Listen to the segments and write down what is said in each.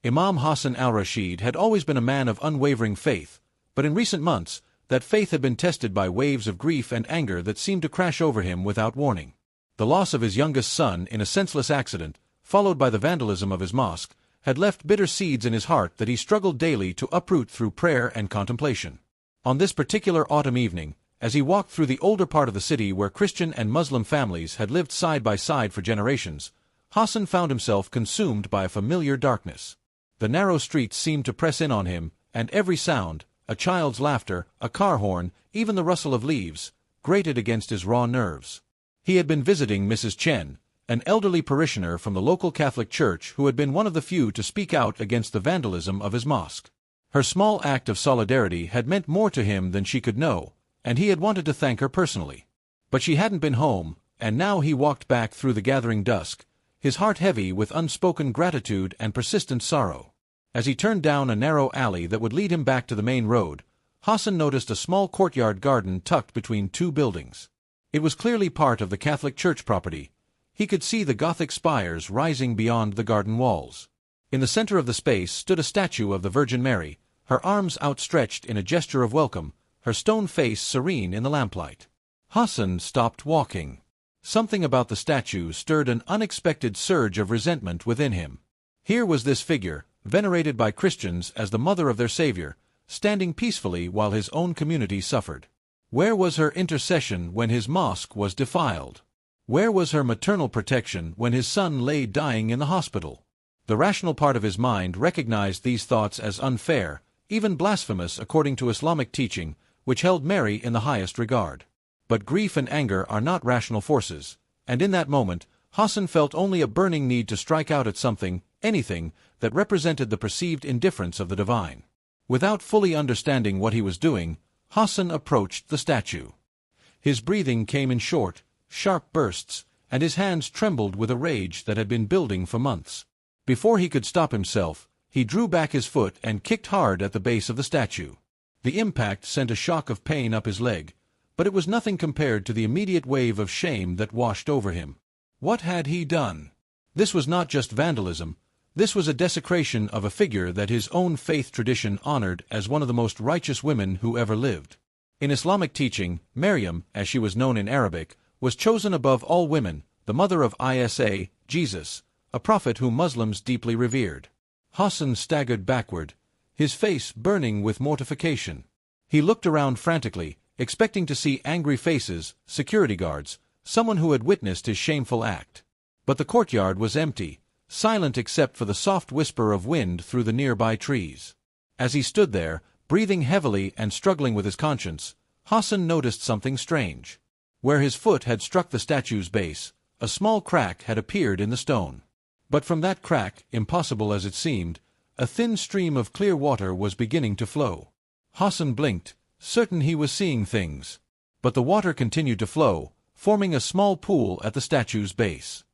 Imam Hassan al-Rashid had always been a man of unwavering faith, but in recent months, that faith had been tested by waves of grief and anger that seemed to crash over him without warning. The loss of his youngest son in a senseless accident, followed by the vandalism of his mosque, had left bitter seeds in his heart that he struggled daily to uproot through prayer and contemplation. On this particular autumn evening, as he walked through the older part of the city where Christian and Muslim families had lived side by side for generations, Hassan found himself consumed by a familiar darkness. The narrow streets seemed to press in on him, and every sound, a child's laughter, a car horn, even the rustle of leaves, grated against his raw nerves. He had been visiting Mrs. Chen, an elderly parishioner from the local Catholic church who had been one of the few to speak out against the vandalism of his mosque. Her small act of solidarity had meant more to him than she could know, and he had wanted to thank her personally. But she hadn't been home, and now he walked back through the gathering dusk, his heart heavy with unspoken gratitude and persistent sorrow. As he turned down a narrow alley that would lead him back to the main road, Hassan noticed a small courtyard garden tucked between two buildings. It was clearly part of the Catholic church property. He could see the Gothic spires rising beyond the garden walls. In the center of the space stood a statue of the Virgin Mary, her arms outstretched in a gesture of welcome, her stone face serene in the lamplight. Hassan stopped walking. Something about the statue stirred an unexpected surge of resentment within him. Here was this figure, venerated by Christians as the mother of their Savior, standing peacefully while his own community suffered. Where was her intercession when his mosque was defiled? Where was her maternal protection when his son lay dying in the hospital? The rational part of his mind recognized these thoughts as unfair, even blasphemous according to Islamic teaching, which held Mary in the highest regard. But grief and anger are not rational forces, and in that moment, Hassan felt only a burning need to strike out at something, anything, that represented the perceived indifference of the divine. Without fully understanding what he was doing, Hassan approached the statue. His breathing came in short, sharp bursts, and his hands trembled with a rage that had been building for months. Before he could stop himself, he drew back his foot and kicked hard at the base of the statue. The impact sent a shock of pain up his leg, but it was nothing compared to the immediate wave of shame that washed over him. What had he done? This was not just vandalism. This was a desecration of a figure that his own faith tradition honored as one of the most righteous women who ever lived. In Islamic teaching, Maryam, as she was known in Arabic, was chosen above all women, the mother of Isa, Jesus, a prophet whom Muslims deeply revered. Hassan staggered backward, his face burning with mortification. He looked around frantically, expecting to see angry faces, security guards, someone who had witnessed his shameful act. But the courtyard was empty, silent except for the soft whisper of wind through the nearby trees. As he stood there, breathing heavily and struggling with his conscience, Hassan noticed something strange. Where his foot had struck the statue's base, a small crack had appeared in the stone. But from that crack, impossible as it seemed, a thin stream of clear water was beginning to flow. Hassan blinked, certain he was seeing things. But the water continued to flow, forming a small pool at the statue's base.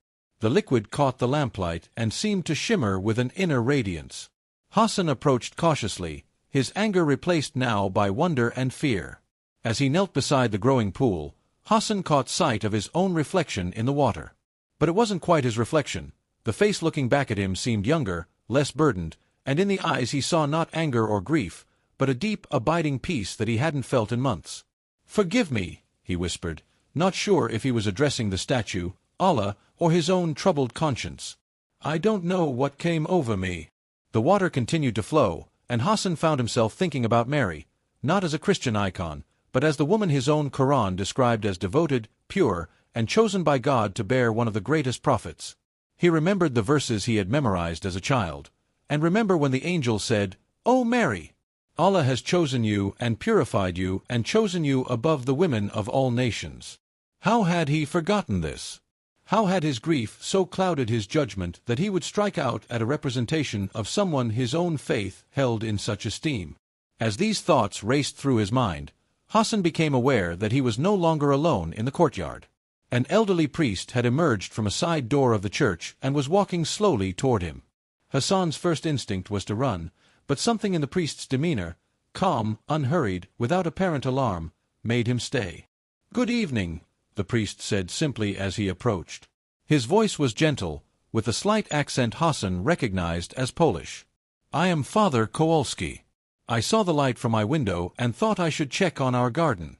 The liquid caught the lamplight and seemed to shimmer with an inner radiance. Hassan approached cautiously, his anger replaced now by wonder and fear. As he knelt beside the growing pool, Hassan caught sight of his own reflection in the water. But it wasn't quite his reflection. The face looking back at him seemed younger, less burdened, and in the eyes he saw not anger or grief, but a deep, abiding peace that he hadn't felt in months. "Forgive me," he whispered, not sure if he was addressing the statue, Allah, or his own troubled conscience. "I don't know what came over me." The water continued to flow, and Hassan found himself thinking about Mary, not as a Christian icon, but as the woman his own Quran described as devoted, pure, and chosen by God to bear one of the greatest prophets. He remembered the verses he had memorized as a child, and remember when the angel said, "O Mary! Allah has chosen you and purified you and chosen you above the women of all nations." How had he forgotten this? How had his grief so clouded his judgment that he would strike out at a representation of someone his own faith held in such esteem? As these thoughts raced through his mind, Hassan became aware that he was no longer alone in the courtyard. An elderly priest had emerged from a side door of the church and was walking slowly toward him. Hassan's first instinct was to run, but something in the priest's demeanor, calm, unhurried, without apparent alarm, made him stay. "Good evening," the priest said simply as he approached. His voice was gentle, with a slight accent Hassan recognized as Polish. I am Father Kowalski. I saw the light from my window and thought I should check on our garden.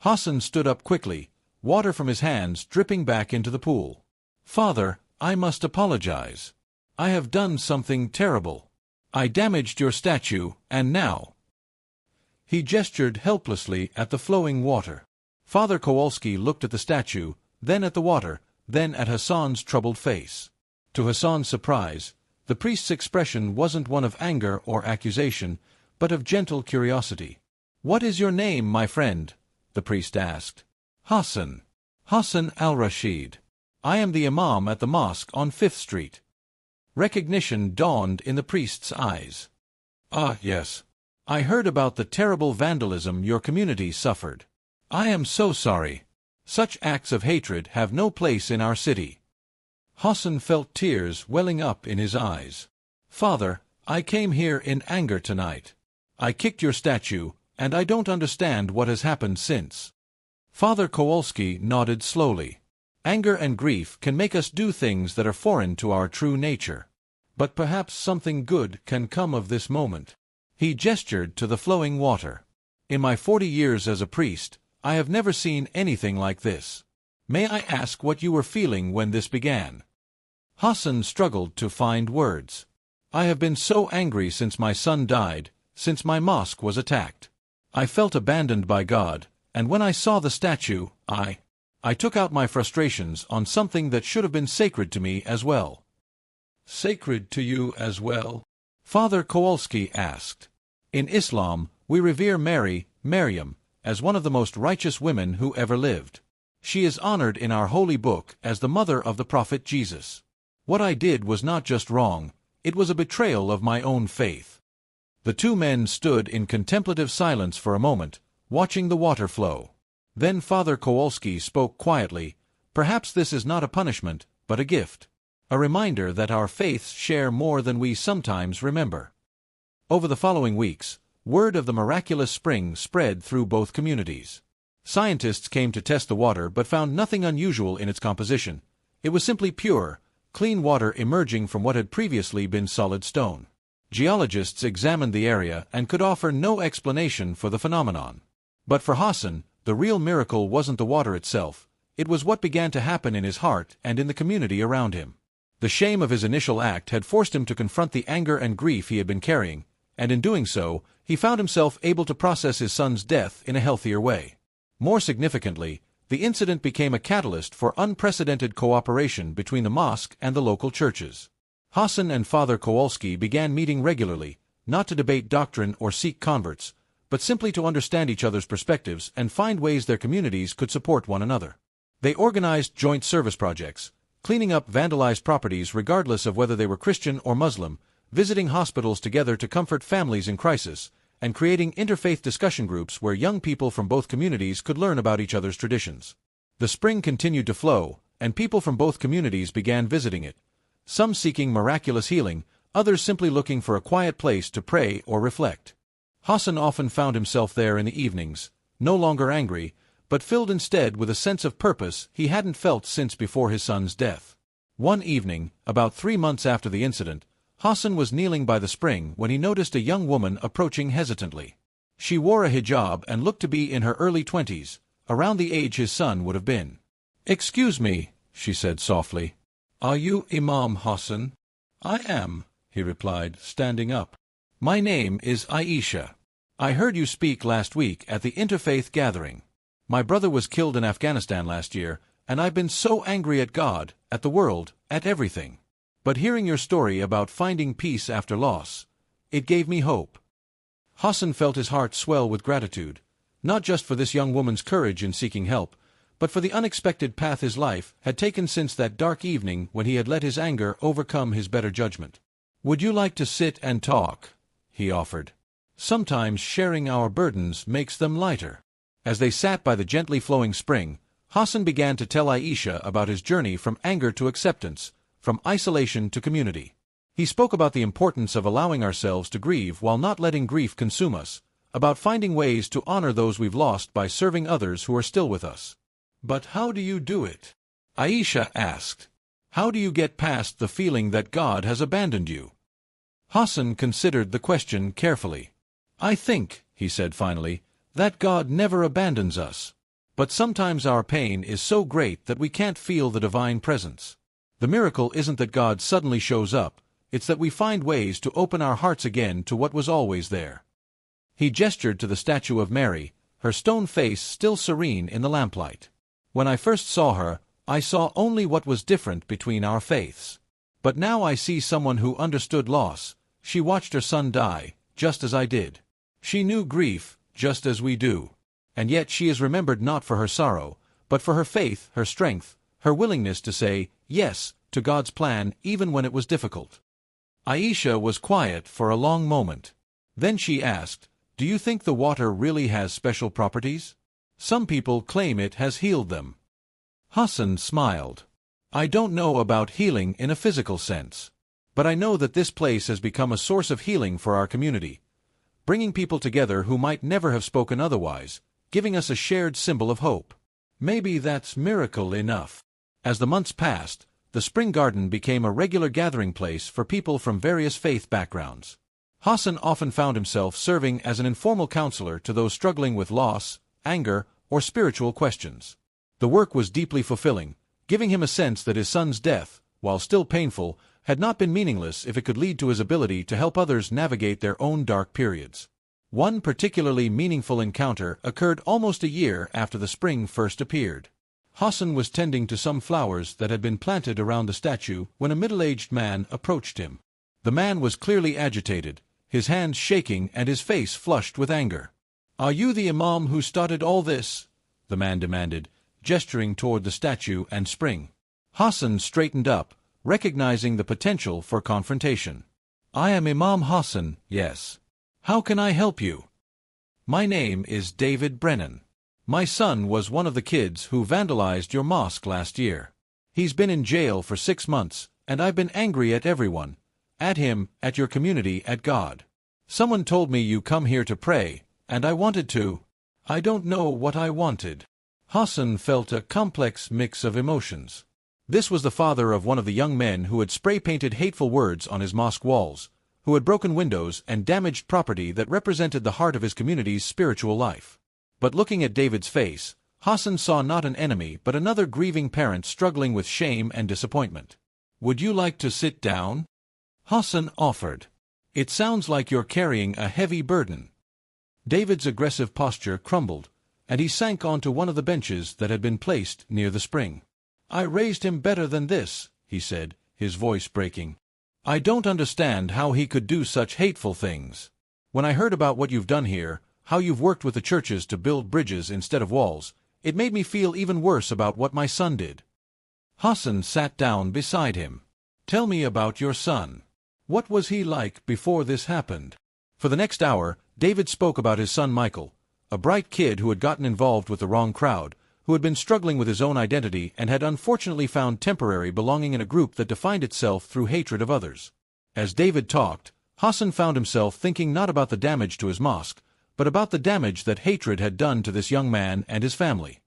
Hassan stood up quickly, water from his hands dripping back into the pool. Father, I must apologize. I have done something terrible. I damaged your statue, and now... He gestured helplessly at the flowing water. Father Kowalski looked at the statue, then at the water, then at Hassan's troubled face. To Hassan's surprise, the priest's expression wasn't one of anger or accusation, but of gentle curiosity. "What is your name, my friend?" the priest asked. "Hassan. Hassan al-Rashid. I am the Imam at the mosque on 5th Street. Recognition dawned in the priest's eyes. "Ah, yes. I heard about the terrible vandalism your community suffered. I am so sorry. Such acts of hatred have no place in our city." Hassan felt tears welling up in his eyes. "Father, I came here in anger tonight. I kicked your statue, and I don't understand what has happened since." Father Kowalski nodded slowly. "Anger and grief can make us do things that are foreign to our true nature. But perhaps something good can come of this moment." He gestured to the flowing water. "In my 40 years as a priest, I have never seen anything like this. May I ask what you were feeling when this began?" Hassan struggled to find words. "I have been so angry since my son died, since my mosque was attacked. I felt abandoned by God, and when I saw the statue, I took out my frustrations on something that should have been sacred to me as well." "Sacred to you as well?" Father Kowalski asked. "In Islam, we revere Mary, Maryam, as one of the most righteous women who ever lived. She is honored in our holy book as the mother of the prophet Jesus. What I did was not just wrong, it was a betrayal of my own faith." The two men stood in contemplative silence for a moment, watching the water flow. Then Father Kowalski spoke quietly. "Perhaps this is not a punishment, but a gift. A reminder that our faiths share more than we sometimes remember." Over the following weeks, word of the miraculous spring spread through both communities. Scientists came to test the water but found nothing unusual in its composition. It was simply pure, clean water emerging from what had previously been solid stone. Geologists examined the area and could offer no explanation for the phenomenon. But for Hassan, the real miracle wasn't the water itself, it was what began to happen in his heart and in the community around him. The shame of his initial act had forced him to confront the anger and grief he had been carrying, and in doing so, he found himself able to process his son's death in a healthier way. More significantly, the incident became a catalyst for unprecedented cooperation between the mosque and the local churches. Hassan and Father Kowalski began meeting regularly, not to debate doctrine or seek converts, but simply to understand each other's perspectives and find ways their communities could support one another. They organized joint service projects, cleaning up vandalized properties regardless of whether they were Christian or Muslim, visiting hospitals together to comfort families in crisis, and creating interfaith discussion groups where young people from both communities could learn about each other's traditions. The spring continued to flow, and people from both communities began visiting it, some seeking miraculous healing, others simply looking for a quiet place to pray or reflect. Hassan often found himself there in the evenings, no longer angry, but filled instead with a sense of purpose he hadn't felt since before his son's death. One evening, about 3 months after the incident, Hassan was kneeling by the spring when he noticed a young woman approaching hesitantly. She wore a hijab and looked to be in her early 20s, around the age his son would have been. "Excuse me," she said softly. "Are you Imam Hassan?" "I am," he replied, standing up. "My name is Aisha. I heard you speak last week at the interfaith gathering. My brother was killed in Afghanistan last year, and I've been so angry at God, at the world, at everything. But hearing your story about finding peace after loss, it gave me hope." Hassan felt his heart swell with gratitude, not just for this young woman's courage in seeking help, but for the unexpected path his life had taken since that dark evening when he had let his anger overcome his better judgment. "Would you like to sit and talk?" he offered. "Sometimes sharing our burdens makes them lighter." As they sat by the gently flowing spring, Hassan began to tell Aisha about his journey from anger to acceptance, from isolation to community. He spoke about the importance of allowing ourselves to grieve while not letting grief consume us, about finding ways to honor those we've lost by serving others who are still with us. "But how do you do it?" Aisha asked. "How do you get past the feeling that God has abandoned you?" Hassan considered the question carefully. "I think," he said finally, "that God never abandons us. But sometimes our pain is so great that we can't feel the divine presence. The miracle isn't that God suddenly shows up, it's that we find ways to open our hearts again to what was always there." He gestured to the statue of Mary, her stone face still serene in the lamplight. "When I first saw her, I saw only what was different between our faiths. But now I see someone who understood loss. She watched her son die, just as I did. She knew grief, just as we do. And yet she is remembered not for her sorrow, but for her faith, her strength, her willingness to say yes to God's plan even when it was difficult." Aisha was quiet for a long moment. Then she asked, "Do you think the water really has special properties? Some people claim it has healed them." Hassan smiled. "I don't know about healing in a physical sense. But I know that this place has become a source of healing for our community, bringing people together who might never have spoken otherwise, giving us a shared symbol of hope. Maybe that's miracle enough." As the months passed, the spring garden became a regular gathering place for people from various faith backgrounds. Hassan often found himself serving as an informal counselor to those struggling with loss, anger, or spiritual questions. The work was deeply fulfilling, giving him a sense that his son's death, while still painful, had not been meaningless if it could lead to his ability to help others navigate their own dark periods. One particularly meaningful encounter occurred almost a year after the spring first appeared. Hassan was tending to some flowers that had been planted around the statue when a middle-aged man approached him. The man was clearly agitated, his hands shaking and his face flushed with anger. "Are you the Imam who started all this?" the man demanded, gesturing toward the statue and spring. Hassan straightened up, recognizing the potential for confrontation. "I am Imam Hassan, yes. How can I help you?" "My name is David Brennan. My son was one of the kids who vandalized your mosque last year. He's been in jail for 6 months, and I've been angry at everyone. At him, at your community, at God. Someone told me you come here to pray, and I wanted to. I don't know what I wanted." Hassan felt a complex mix of emotions. This was the father of one of the young men who had spray-painted hateful words on his mosque walls, who had broken windows and damaged property that represented the heart of his community's spiritual life. But looking at David's face, Hassan saw not an enemy but another grieving parent struggling with shame and disappointment. "Would you like to sit down?" Hassan offered. "It sounds like you're carrying a heavy burden." David's aggressive posture crumbled, and he sank onto one of the benches that had been placed near the spring. "I raised him better than this," he said, his voice breaking. "I don't understand how he could do such hateful things. When I heard about what you've done here, how you've worked with the churches to build bridges instead of walls, it made me feel even worse about what my son did." Hassan sat down beside him. "Tell me about your son. What was he like before this happened?" For the next hour, David spoke about his son Michael, a bright kid who had gotten involved with the wrong crowd, who had been struggling with his own identity and had unfortunately found temporary belonging in a group that defined itself through hatred of others. As David talked, Hassan found himself thinking not about the damage to his mosque, but about the damage that hatred had done to this young man and his family.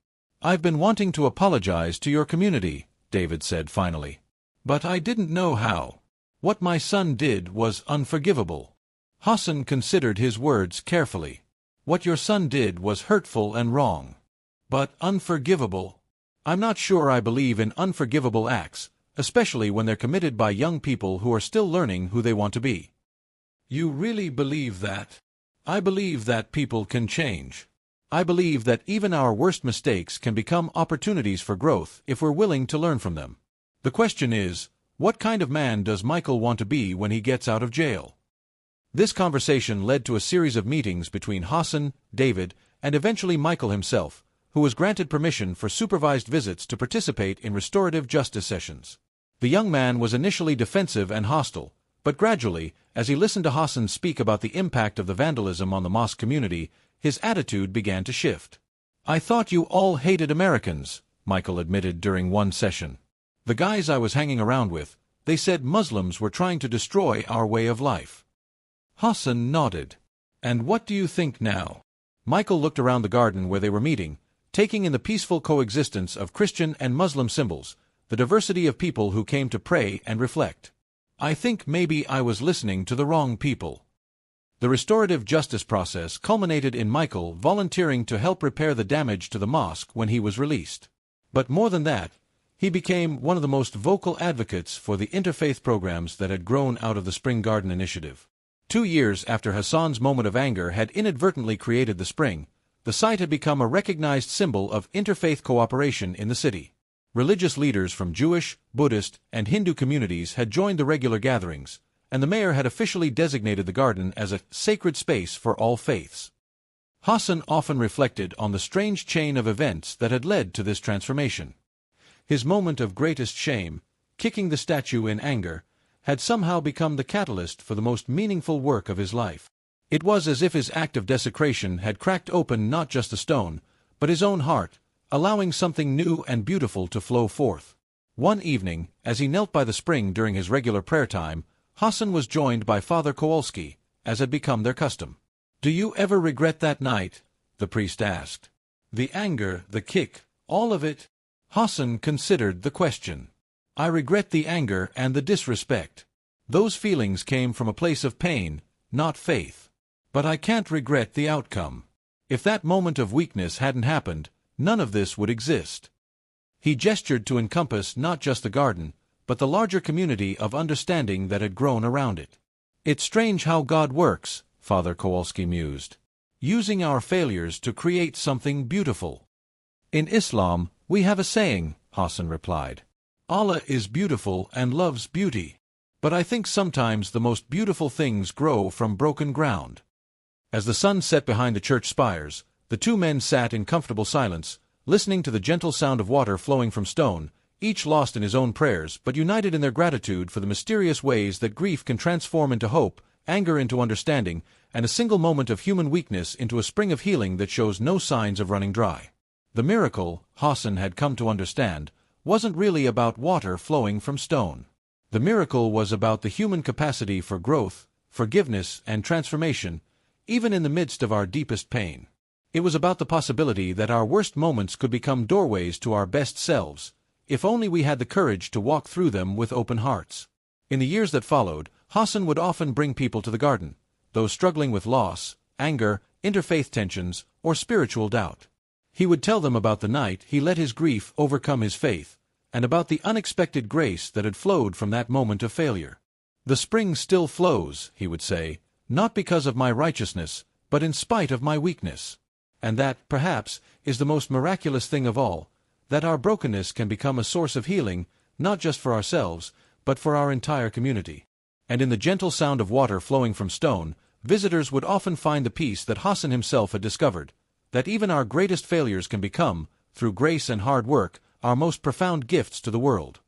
"I've been wanting to apologize to your community," David said finally. "But I didn't know how. What my son did was unforgivable." Hassan considered his words carefully. "What your son did was hurtful and wrong. But unforgivable? I'm not sure I believe in unforgivable acts, especially when they're committed by young people who are still learning who they want to be." "You really believe that?" "I believe that people can change. I believe that even our worst mistakes can become opportunities for growth if we're willing to learn from them. The question is, what kind of man does Michael want to be when he gets out of jail?" This conversation led to a series of meetings between Hassan, David, and eventually Michael himself, who was granted permission for supervised visits to participate in restorative justice sessions. The young man was initially defensive and hostile, but gradually, as he listened to Hassan speak about the impact of the vandalism on the mosque community, his attitude began to shift. "I thought you all hated Americans," Michael admitted during one session. "The guys I was hanging around with, they said Muslims were trying to destroy our way of life." Hassan nodded. "And what do you think now?" Michael looked around the garden where they were meeting, taking in the peaceful coexistence of Christian and Muslim symbols, the diversity of people who came to pray and reflect. I think maybe I was listening to the wrong people. The restorative justice process culminated in Michael volunteering to help repair the damage to the mosque when he was released. But more than that, he became one of the most vocal advocates for the interfaith programs that had grown out of the Spring Garden Initiative. 2 years after Hassan's moment of anger had inadvertently created the spring, the site had become a recognized symbol of interfaith cooperation in the city. Religious leaders from Jewish, Buddhist, and Hindu communities had joined the regular gatherings, and the mayor had officially designated the garden as a sacred space for all faiths. Hassan often reflected on the strange chain of events that had led to this transformation. His moment of greatest shame, kicking the statue in anger, had somehow become the catalyst for the most meaningful work of his life. It was as if his act of desecration had cracked open not just the stone, but his own heart, allowing something new and beautiful to flow forth. One evening, as he knelt by the spring during his regular prayer time, Hassan was joined by Father Kowalski, as had become their custom. "Do you ever regret that night?" the priest asked. "The anger, the kick, all of it?" Hassan considered the question. "I regret the anger and the disrespect. Those feelings came from a place of pain, not faith. But I can't regret the outcome. If that moment of weakness hadn't happened, none of this would exist." He gestured to encompass not just the garden, but the larger community of understanding that had grown around it. "It's strange how God works," Father Kowalski mused, "using our failures to create something beautiful." "In Islam, we have a saying," Hassan replied. "Allah is beautiful and loves beauty. But I think sometimes the most beautiful things grow from broken ground." As the sun set behind the church spires, the two men sat in comfortable silence, listening to the gentle sound of water flowing from stone, each lost in his own prayers but united in their gratitude for the mysterious ways that grief can transform into hope, anger into understanding, and a single moment of human weakness into a spring of healing that shows no signs of running dry. The miracle, Hassan had come to understand, wasn't really about water flowing from stone. The miracle was about the human capacity for growth, forgiveness, and transformation, even in the midst of our deepest pain. It was about the possibility that our worst moments could become doorways to our best selves, if only we had the courage to walk through them with open hearts. In the years that followed, Hassan would often bring people to the garden, those struggling with loss, anger, interfaith tensions, or spiritual doubt. He would tell them about the night he let his grief overcome his faith, and about the unexpected grace that had flowed from that moment of failure. "The spring still flows," he would say, "not because of my righteousness, but in spite of my weakness." And that, perhaps, is the most miraculous thing of all, that our brokenness can become a source of healing, not just for ourselves, but for our entire community. And in the gentle sound of water flowing from stone, visitors would often find the peace that Hassan himself had discovered, that even our greatest failures can become, through grace and hard work, our most profound gifts to the world.